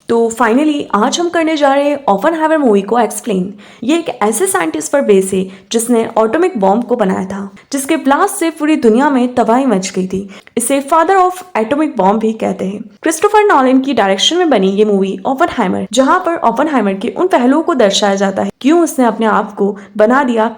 तो फाइनली आज हम करने जा रहे हैं ओपेनहाइमर मूवी को एक्सप्लेन। ये एक ऐसे साइंटिस्ट पर बेस है जिसने एटॉमिक बॉम्ब को बनाया था, जिसके ब्लास्ट से पूरी दुनिया में तबाही मच गई थी। इसे फादर ऑफ एटॉमिक बॉम्ब भी कहते हैं। क्रिस्टोफर नॉलन की डायरेक्शन में बनी ये मूवी ओपेनहाइमर, जहां पर ओपेनहाइमर के उन पहलुओं को दर्शाया जाता है क्यों उसने अपने आप को बना दिया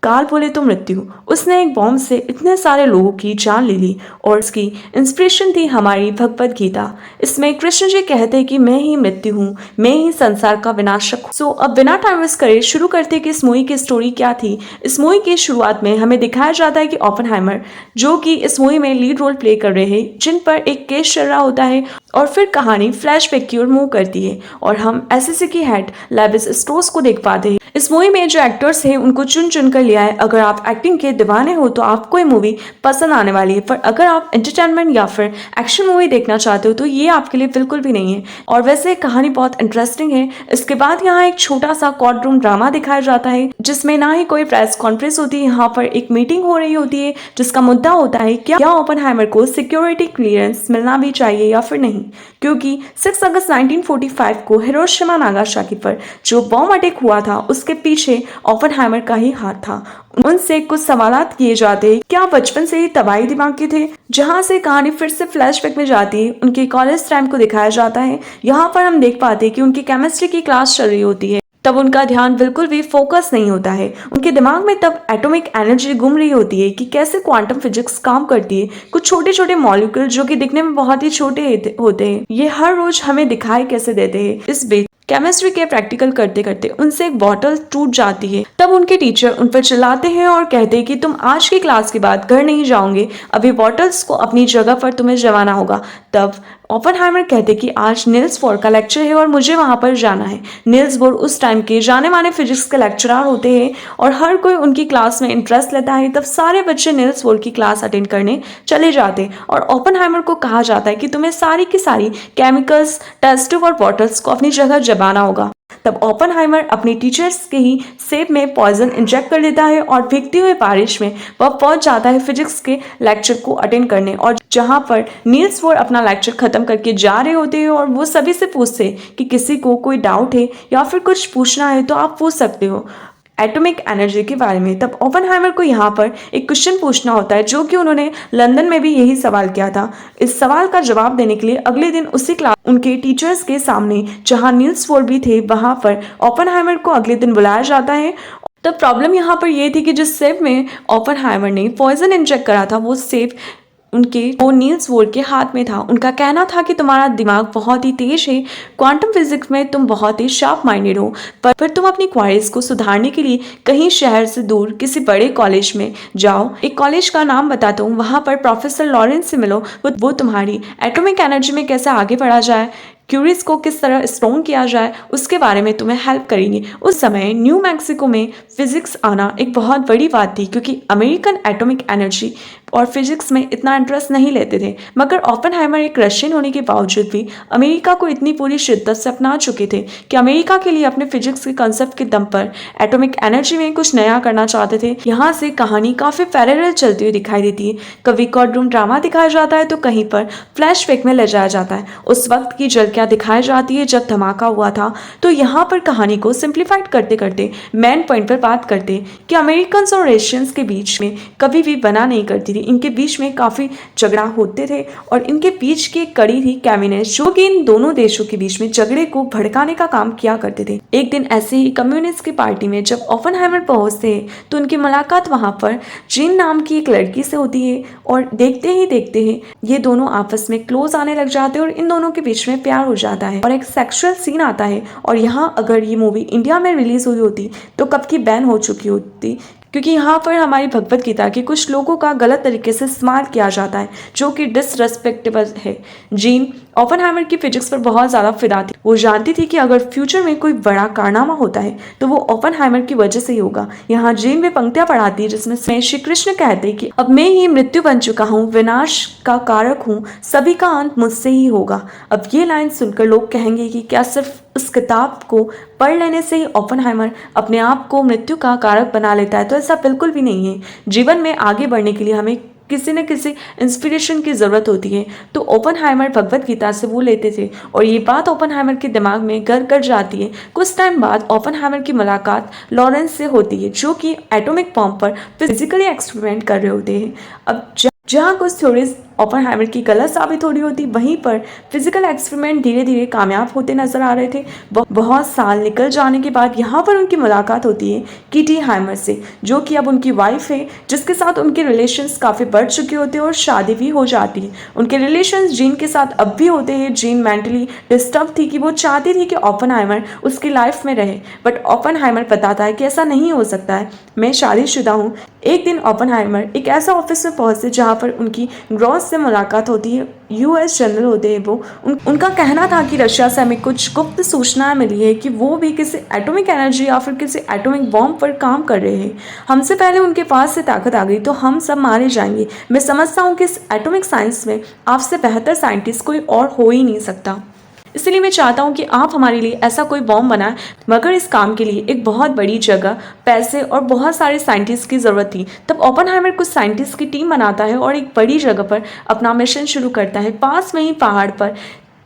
काल बोले तो मृत्यु। उसने एक बॉम्ब से इतने सारे लोगों की जान ले ली और उसकी इंस्पिरेशन थी हमारी भगवत गीता। इसमें कृष्ण जी कहते हैं कि मैं ही मृत्यु हूँ, मैं ही संसार का विनाशक हूँ। सो अब बिना टाइम वेस्ट करे शुरू करते कि इस मूवी की स्टोरी क्या थी। इस मूवी की शुरुआत में हमें दिखाया जाता है कि ओपेनहाइमर, जो कि इस मूवी में लीड रोल प्ले कर रहे हैं, जिन पर एक केस चल रहा होता है और फिर कहानी फ्लैशबैक की ओर मूव करती है और हम एसएससी की हेड लेविस स्ट्रॉस को देख पाते हैं। इस मूवी में जो एक्टर्स हैं उनको चुन चुन कर लिया है। अगर आप एक्टिंग के दीवाने हो तो आपको ये मूवी पसंद आने वाली है, पर अगर आप एंटरटेनमेंट या फिर एक्शन मूवी देखना चाहते हो तो ये आपके लिए बिल्कुल भी नहीं है। और वैसे कहानी बहुत इंटरेस्टिंग है। इसके बाद यहाँ एक छोटा सा कोर्ट रूम ड्रामा दिखाया जाता है जिसमें ना ही कोई प्रेस कॉन्फ्रेंस होती है, यहाँ पर एक मीटिंग हो रही होती है जिसका मुद्दा होता है क्या ओपेनहाइमर को सिक्योरिटी क्लियरेंस मिलना भी चाहिए या फिर नहीं, क्योंकि 6 अगस्त 1945 को हिरोशिमा नागासाकी पर जो बॉम्ब अटैक हुआ था उसके पीछे ओपेनहाइमर का ही हाथ था। उनसे कुछ सवालात किए जाते हैं, क्या बचपन से ही तबाही दिमाग के थे। जहां से कहानी फिर से फ्लैशबैक में जाती है, उनके कॉलेज टाइम को दिखाया जाता है। यहाँ पर हम देख पाते हैं कि उनकी केमिस्ट्री की क्लास चल रही होती है, तब उनका ध्यान बिल्कुल भी फोकस नहीं होता है। उनके दिमाग में तब एटॉमिक एनर्जी घूम रही होती है कि कैसे क्वांटम फिजिक्स काम करती है। कुछ छोटे छोटे मॉलिक्यूल जो कि दिखने में बहुत ही छोटे होते हैं, ये हर रोज हमें दिखाई कैसे देते हैं। इस बीच केमिस्ट्री के प्रैक्टिकल करते करते उनसे एक बॉटल टूट जाती है। तब उनके टीचर उन पर चिल्लाते हैं और कहते हैं कि तुम आज की क्लास के बाद घर नहीं जाओगे, अभी बॉटल्स को अपनी जगह पर तुम्हें जमाना होगा। तब ओपेनहाइमर कहते कि आज नील्स बोर का लेक्चर है और मुझे वहां पर जाना है। नील्स बोर उस टाइम के जाने माने फिजिक्स के लेक्चरर होते हैं और हर कोई उनकी क्लास में इंटरेस्ट लेता है। तब सारे बच्चे नील्स बोर की क्लास अटेंड करने चले जाते और ओपेनहाइमर को कहा जाता है कि तुम्हें सारी की सारी केमिकल्स, टेस्ट ट्यूब और बॉटल्स को अपनी जगह जमाना होगा। तब ओपेनहाइमर अपनी टीचर्स के ही सेब में पॉइजन इंजेक्ट कर देता है और भीगती हुई बारिश में वह पहुंच जाता है फिजिक्स के लेक्चर को अटेंड करने। और जहां पर नील्स बोर अपना लेक्चर खत्म करके जा रहे होते हैं और वो सभी से पूछते हैं कि किसी को कोई डाउट है या फिर कुछ पूछना है तो आप पूछ सकते हो एटॉमिक एनर्जी के बारे में। तब ओपेनहाइमर को यहाँ पर एक क्वेश्चन पूछना होता है जो कि उन्होंने लंदन में भी यही सवाल किया था। इस सवाल का जवाब देने के लिए अगले दिन उसी क्लास उनके टीचर्स के सामने जहाँ नील्स बोर भी थे वहां पर ओपेनहाइमर को अगले दिन बुलाया जाता है। तो प्रॉब्लम यहाँ पर यह थी कि जिस सेब में ओपेनहाइमर ने पॉइजन इंजेक्ट करा था वो सेब वो नील्स बोर के हाथ में था। उनका कहना था कि तुम्हारा दिमाग बहुत ही तेज है, क्वांटम फिजिक्स में तुम बहुत ही शार्प माइंडेड हो, पर तुम अपनी क्वारीज को सुधारने के लिए कहीं शहर से दूर किसी बड़े कॉलेज में जाओ। एक कॉलेज का नाम बताता हूँ, वहां पर प्रोफेसर लॉरेंस से मिलो। वो तुम्हारी एटॉमिक एनर्जी में कैसे आगे बढ़ा जाए, क्यूरीज को किस तरह स्ट्रॉन्ग किया जाए, उसके बारे में तुम्हें हेल्प करेंगे। उस समय न्यू मैक्सिको में फिजिक्स आना एक बहुत बड़ी बात थी क्योंकि अमेरिकन एटॉमिक एनर्जी और फिजिक्स में इतना इंटरेस्ट नहीं लेते थे। मगर ओपेनहाइमर एक रशियन होने के बावजूद भी अमेरिका को इतनी पूरी शिद्दत से अपना चुके थे कि अमेरिका के लिए अपने फिजिक्स के कंसेप्ट के दम पर एटॉमिक एनर्जी में कुछ नया करना चाहते थे। यहाँ से कहानी काफी पैरेलल चलती हुई दिखाई देती है। कभी कोर्ट रूम ड्रामा दिखाया जाता है तो कहीं पर फ्लैशबैक में ले जाया जाता है। उस वक्त की क्या दिखाई जाती है जब धमाका हुआ था। तो यहाँ पर कहानी को सिंप्लीफाइड करते करते मेन पॉइंट पर बात करते कि अमेरिकन और रशियंस के बीच में कभी भी बना नहीं करती थी। इनके बीच में काफी झगड़ा होते थे और इनके बीच की एक कड़ी थी कम्युनिस्ट, जो कि इन दोनों देशों के बीच में झगड़े को भड़काने का काम किया करते थे। एक दिन ऐसे ही कम्युनिस्ट की पार्टी में जब ओपेनहाइमर पहुंचते हैं तो उनकी मुलाकात वहां पर जीन नाम की एक लड़की से होती है और देखते ही देखते हैं ये दोनों आपस में क्लोज आने लग जाते हैं और इन दोनों के बीच में प्यार हो जाता है और एक सेक्सुअल सीन आता है। और यहाँ अगर ये मूवी इंडिया में रिलीज हुई होती तो कब की बैन हो चुकी होती, क्योंकि यहाँ पर हमारी भगवत गीता के कुछ लोगों का गलत तरीके से इस्तेमाल किया जाता है जो कि डिसरेस्पेक्टेबल है। जीन ओपेनहाइमर की फिजिक्स पर बहुत ज़्यादा फिदा थी। वो जानती थी कि अगर फ्यूचर में कोई बड़ा कारनामा होता है तो वो ओपेनहाइमर की वजह से ही होगा। यहाँ जीन वे पंक्तियां पढ़ाती है जिसमें श्री कृष्ण कहते हैं कि अब मैं ही मृत्यु बन चुका हूँ, विनाश का कारक हूँ, सभी का अंत मुझसे ही होगा। अब ये लाइन सुनकर लोग कहेंगे कि क्या सिर्फ उस किताब को पढ़ लेने से ही ओपेनहाइमर अपने आप को मृत्यु का कारक बना लेता है? तो ऐसा बिल्कुल भी नहीं है। जीवन में आगे बढ़ने के लिए हमें किसी न किसी इंस्पिरेशन की ज़रूरत होती है। तो ओपनहाइमर भगवत गीता से वो लेते थे और ये बात ओपनहाइमर के दिमाग में घर कर जाती है। कुछ टाइम बाद ओपनहाइमर की मुलाकात लॉरेंस से होती है, जो कि एटॉमिक बॉम्ब पर फिजिकली एक्सपेरिमेंट कर रहे होते हैं। अब जहाँ कुछ थ्योरीज ओपनहाइमर की गलत साबित हो रही होती, वहीं पर फिजिकल एक्सपेरिमेंट धीरे धीरे कामयाब होते नजर आ रहे थे। बहुत साल निकल जाने के बाद यहाँ पर उनकी मुलाकात होती है किटी हाइमर से, जो कि अब उनकी वाइफ है, जिसके साथ उनके रिलेशंस काफ़ी बढ़ चुके होते हैं और शादी भी हो जाती है। उनके रिलेशंस जीन के साथ अब भी होते हैं। जीन मेंटली डिस्टर्ब थी कि वो चाहती थी कि ओपनहाइमर उसकी लाइफ में रहे, बट ओपनहाइमर बताता है कि ऐसा नहीं हो सकता है, मैं शादीशुदा हूँ। एक दिन ओपनहाइमर एक ऐसा ऑफिस में पहुंचते जहाँ पर उनकी ग्रॉस से मुलाकात होती है। यूएस जनरल होते हैं वो। उनका कहना था कि रशिया से हमें कुछ गुप्त सूचनाएं मिली है कि वो भी किसी एटॉमिक एनर्जी या फिर किसी एटॉमिक बॉम्ब पर काम कर रहे हैं। हमसे पहले उनके पास से ताकत आ गई तो हम सब मारे जाएंगे। मैं समझता हूँ कि इस एटॉमिक साइंस में आपसे बेहतर साइंटिस्ट कोई और हो ही नहीं सकता, इसलिए मैं चाहता हूँ कि आप हमारे लिए ऐसा कोई बॉम्ब बनाएं। मगर इस काम के लिए एक बहुत बड़ी जगह, पैसे और बहुत सारे साइंटिस्ट की ज़रूरत थी। तब ओपनहाइमर कुछ साइंटिस्ट की टीम बनाता है और एक बड़ी जगह पर अपना मिशन शुरू करता है। पास में ही पहाड़ पर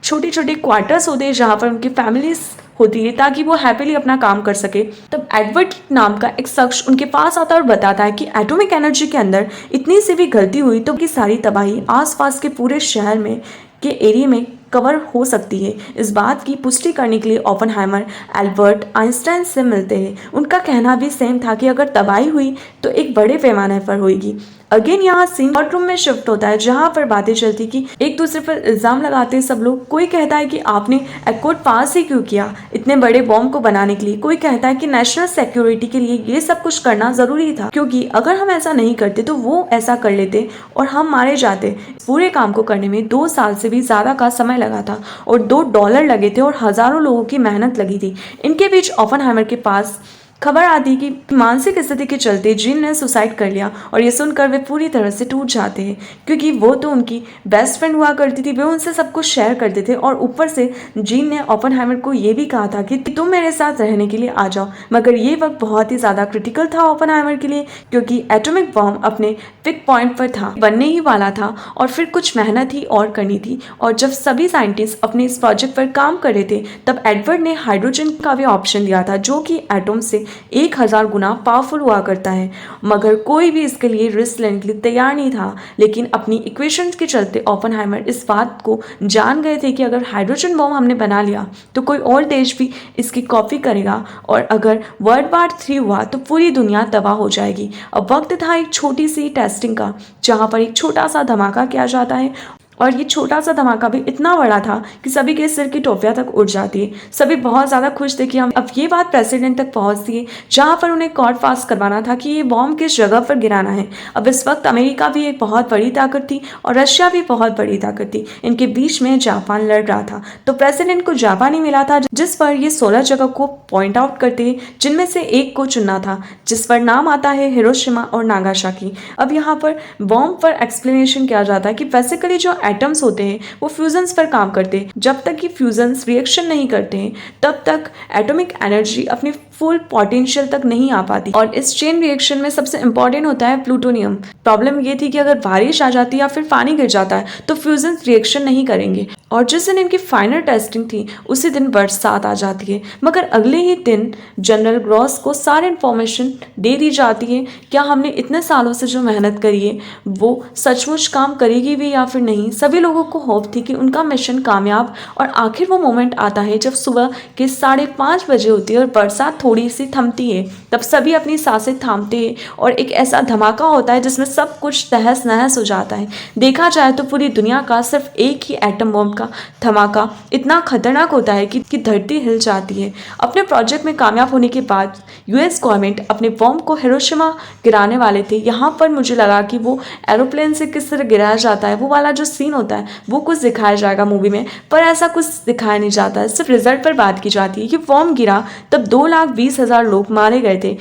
छोटे छोटे क्वार्टर्स होते हैं जहाँ पर उनकी फैमिलीज होती है, ताकि वो हैप्पीली अपना काम कर सके। तब एडवर्ड नाम का एक शख्स उनके पास आता है और बताता है कि एटॉमिक एनर्जी के अंदर इतनी सी भी गलती हुई तो की सारी तबाही आसपास के पूरे शहर में के एरिया में कवर हो सकती है। इस बात की पुष्टि करने के लिए ओपनहाइमर एल्बर्ट आइंस्टाइन से मिलते हैं। उनका कहना भी सेम था कि अगर तबाही हुई तो एक बड़े पैमाने पर होगी। अगेन यहाँ सीन कोर्ट रूम में शिफ्ट होता है, जहाँ पर बातें चलती कि एक दूसरे पर इल्ज़ाम लगाते हैं सब लोग। कोई कहता है कि आपने अकॉर्ड पास ही क्यों किया इतने बड़े बॉम्ब को बनाने के लिए। कोई कहता है कि नेशनल सिक्योरिटी के लिए ये सब कुछ करना ज़रूरी था, क्योंकि अगर हम ऐसा नहीं करते तो वो ऐसा कर लेते और हम मारे जाते। पूरे काम को करने में 2 साल से भी ज़्यादा का समय लगा था और $2 लगे थे और हज़ारों लोगों की मेहनत लगी थी। इनके बीच ओपनहाइमर के पास खबर आती कि मानसिक स्थिति के चलते जीन ने सुसाइड कर लिया और ये सुनकर वे पूरी तरह से टूट जाते हैं, क्योंकि वो तो उनकी बेस्ट फ्रेंड हुआ करती थी। वे उनसे सब कुछ शेयर करते थे और ऊपर से जीन ने ओपनहाइमर को ये भी कहा था कि तुम मेरे साथ रहने के लिए आ जाओ। मगर ये वक्त बहुत ही ज़्यादा क्रिटिकल था ओपनहाइमर के लिए, क्योंकि एटॉमिक बॉम्ब अपने पिक पॉइंट पर था, बनने ही वाला था और फिर कुछ मेहनत ही और करनी थी। और जब सभी साइंटिस्ट अपने इस प्रोजेक्ट पर काम कर रहे थे, तब एडवर्ड ने हाइड्रोजन का भी ऑप्शन दिया था, जो कि एटम से 1000 गुना पावरफुल हुआ करता है। मगर कोई भी इसके लिए रिस्क लेने के लिए तैयार नहीं था। लेकिन अपनी इक्वेशंस के चलते ओपनहाइमर इस बात को जान गए थे कि अगर हाइड्रोजन बॉम्ब हमने बना लिया तो कोई और देश भी इसकी कॉपी करेगा और अगर वर्ल्ड वार 3 हुआ तो पूरी दुनिया तबाह हो जाएगी। अब वक्त था एक छोटी सी टेस्टिंग का, जहाँ पर एक छोटा सा धमाका किया जाता है और ये छोटा सा धमाका भी इतना बड़ा था कि सभी के सिर की टोपियां तक उड़ जाती है। सभी बहुत ज़्यादा खुश थे कि हम अब ये बात प्रेसिडेंट तक पहुंचती है, जहां पर उन्हें कॉर्ड पास करवाना था कि ये बॉम्ब किस जगह पर गिराना है। अब इस वक्त अमेरिका भी एक बहुत बड़ी ताकत थी और रशिया भी बहुत बड़ी ताकत थी। इनके बीच में जापान लड़ रहा था, तो प्रेसिडेंट को जापान ही मिला था, जिस पर ये 16 जगह को पॉइंट आउट करते हैं, जिनमें से एक को चुनना था, जिस पर नाम आता है हिरोशिमा और नागासाकी। अब यहाँ पर बॉम्ब पर एक्सप्लेनेशन किया जाता है कि बेसिकली जो एटम्स होते हैं वो फ्यूजन्स पर काम करते हैं। जब तक कि फ्यूजन्स रिएक्शन नहीं करते हैं तब तक एटॉमिक एनर्जी अपनी फुल पोटेंशियल तक नहीं आ पाती। और इस चेन रिएक्शन में सबसे इंपॉर्टेंट होता है प्लूटोनियम। प्रॉब्लम ये थी कि अगर बारिश आ जाती है या फिर पानी गिर जाता है तो फ्यूजन्स रिएक्शन नहीं करेंगे। और जिस दिन इनकी फाइनल टेस्टिंग थी उसी दिन बरसात आ जाती है। मगर अगले ही दिन जनरल ग्रॉस को सारी इन्फॉर्मेशन दे दी जाती है, क्या हमने इतने सालों से जो मेहनत करी है वो सचमुच काम करेगी भी या फिर नहीं। सभी लोगों को होप थी कि उनका मिशन कामयाब, और आखिर वो मोमेंट आता है जब सुबह के 5:30 बजे होती है और बरसात थोड़ी सी थमती है। तब सभी अपनी सांसें थामते हैं और एक ऐसा धमाका होता है जिसमें सब कुछ तहस नहस हो जाता है। देखा जाए तो पूरी दुनिया का सिर्फ एक ही एटम बम का धमाका इतना खतरनाक होता है कि धरती हिल जाती है। अपने प्रोजेक्ट में कामयाब होने के बाद यूएस गवर्नमेंट अपने बॉम्ब को हिरोशिमा गिराने वाले थे। यहाँ पर मुझे लगा कि वो एरोप्लेन से किस तरह गिराया जाता है, वो वाला जो सीन होता है वो कुछ दिखाया जाएगा मूवी में, पर ऐसा कुछ दिखाया नहीं जाता है। सिर्फ रिजल्ट पर बात की जाती है कि बॉम्ब गिरा तब 2,20,000 लोग मारे गए थे।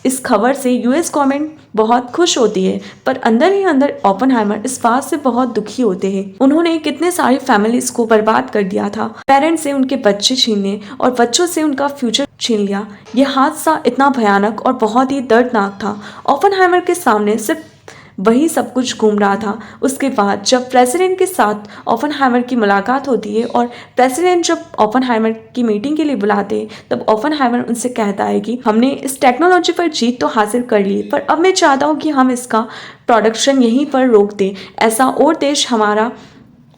इस खबर से यूएस गवर्नमेंट बहुत खुश होती है, पर अंदर ही अंदर ओपनहाइमर इस बात से बहुत दुखी होते हैं। उन्होंने कितने सारी फैमिलीज को बर्बाद कर दिया था, पेरेंट्स से उनके बच्चे छीनने और बच्चों से उनका फ्यूचर छीन लिया। यह हादसा इतना भयानक और बहुत ही दर्दनाक था। ओपनहाइमर के सामने सिर्फ वही सब कुछ घूम रहा था। उसके बाद जब प्रेसिडेंट के साथ ओपनहाइमर की मुलाकात होती है और प्रेसिडेंट जब ओपनहाइमर की मीटिंग के लिए बुलाते हैं, तब ओपनहाइमर उनसे कहता है कि हमने इस टेक्नोलॉजी पर जीत तो हासिल कर ली, पर अब मैं चाहता हूँ कि हम इसका प्रोडक्शन यहीं पर रोक दें। ऐसा और देश हमारा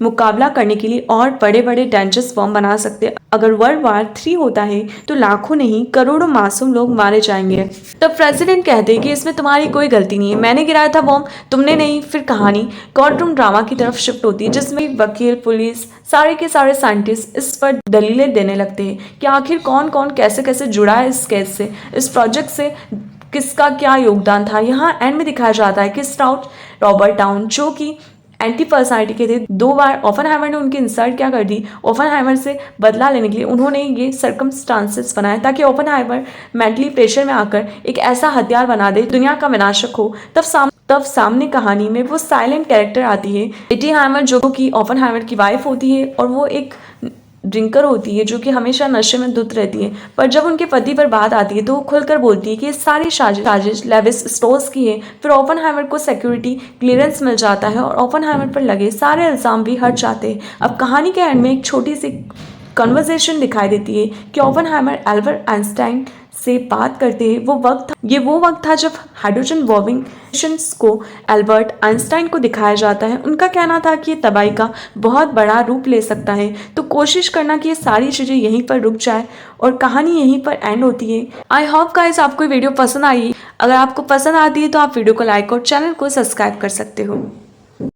मुकाबला करने के लिए और बड़े बड़े डेंजरस बम बना सकते हैं। अगर वर्ल्ड वार 3 होता है तो लाखों नहीं करोड़ों मासूम लोग मारे जाएंगे। तब प्रेसिडेंट कहते हैं कि इसमें तुम्हारी कोई गलती नहीं है, मैंने गिराया था बम, तुमने नहीं। फिर कहानी कोर्ट रूम ड्रामा की तरफ शिफ्ट होती है, जिसमें वकील, पुलिस, सारे के सारे साइंटिस्ट इस पर दलीलें देने लगते हैं कि आखिर कौन कौन कैसे कैसे जुड़ा है इस केस से, इस प्रोजेक्ट से, किसका क्या योगदान था। यहाँ एंड में दिखाया जाता है कि स्टाउट रॉबर्ट डाउन, जो कि एंटी पर्सनालिटी के थे, 2 बार ओपनहाइमर ने उनकी इंसल्ट क्या कर दी। ओपनहाइमर से बदला लेने के लिए उन्होंने ये सर्कमस्टांसेस बनाए ताकि ओपनहाइमर मेंटली प्रेशर में आकर एक ऐसा हथियार बना दे दुनिया का विनाशक हो। तब सामने कहानी में वो साइलेंट कैरेक्टर आती है, बेटी हाइमर, जो कि ओपनहाइमर की वाइफ होती है, और वो एक ड्रिंकर होती है जो कि हमेशा नशे में धुत रहती है। पर जब उनके पति पर बात आती है तो वो खुलकर बोलती है कि ये सारी साजिश लेविस स्ट्रॉस की है। फिर ओपनहाइमर को सिक्योरिटी क्लियरेंस मिल जाता है और ओपनहाइमर पर लगे सारे इल्ज़ाम भी हट जाते हैं। अब कहानी के एंड में एक छोटी सी कन्वर्सेशन दिखाई देती है कि ओपनहाइमर एल्बर्ट आइंस्टाइन से बात करते हैं। वो वक्त था जब हाइड्रोजन बॉम्बिंग को एल्बर्ट आइंस्टाइन को दिखाया जाता है। उनका कहना था कि ये तबाही का बहुत बड़ा रूप ले सकता है, तो कोशिश करना कि ये सारी चीज़ें यहीं पर रुक जाए और कहानी यहीं पर एंड होती है। आई होप गाइस आपको वीडियो पसंद आई। अगर आपको पसंद आती है तो आप वीडियो को लाइक और चैनल को सब्सक्राइब कर सकते हो।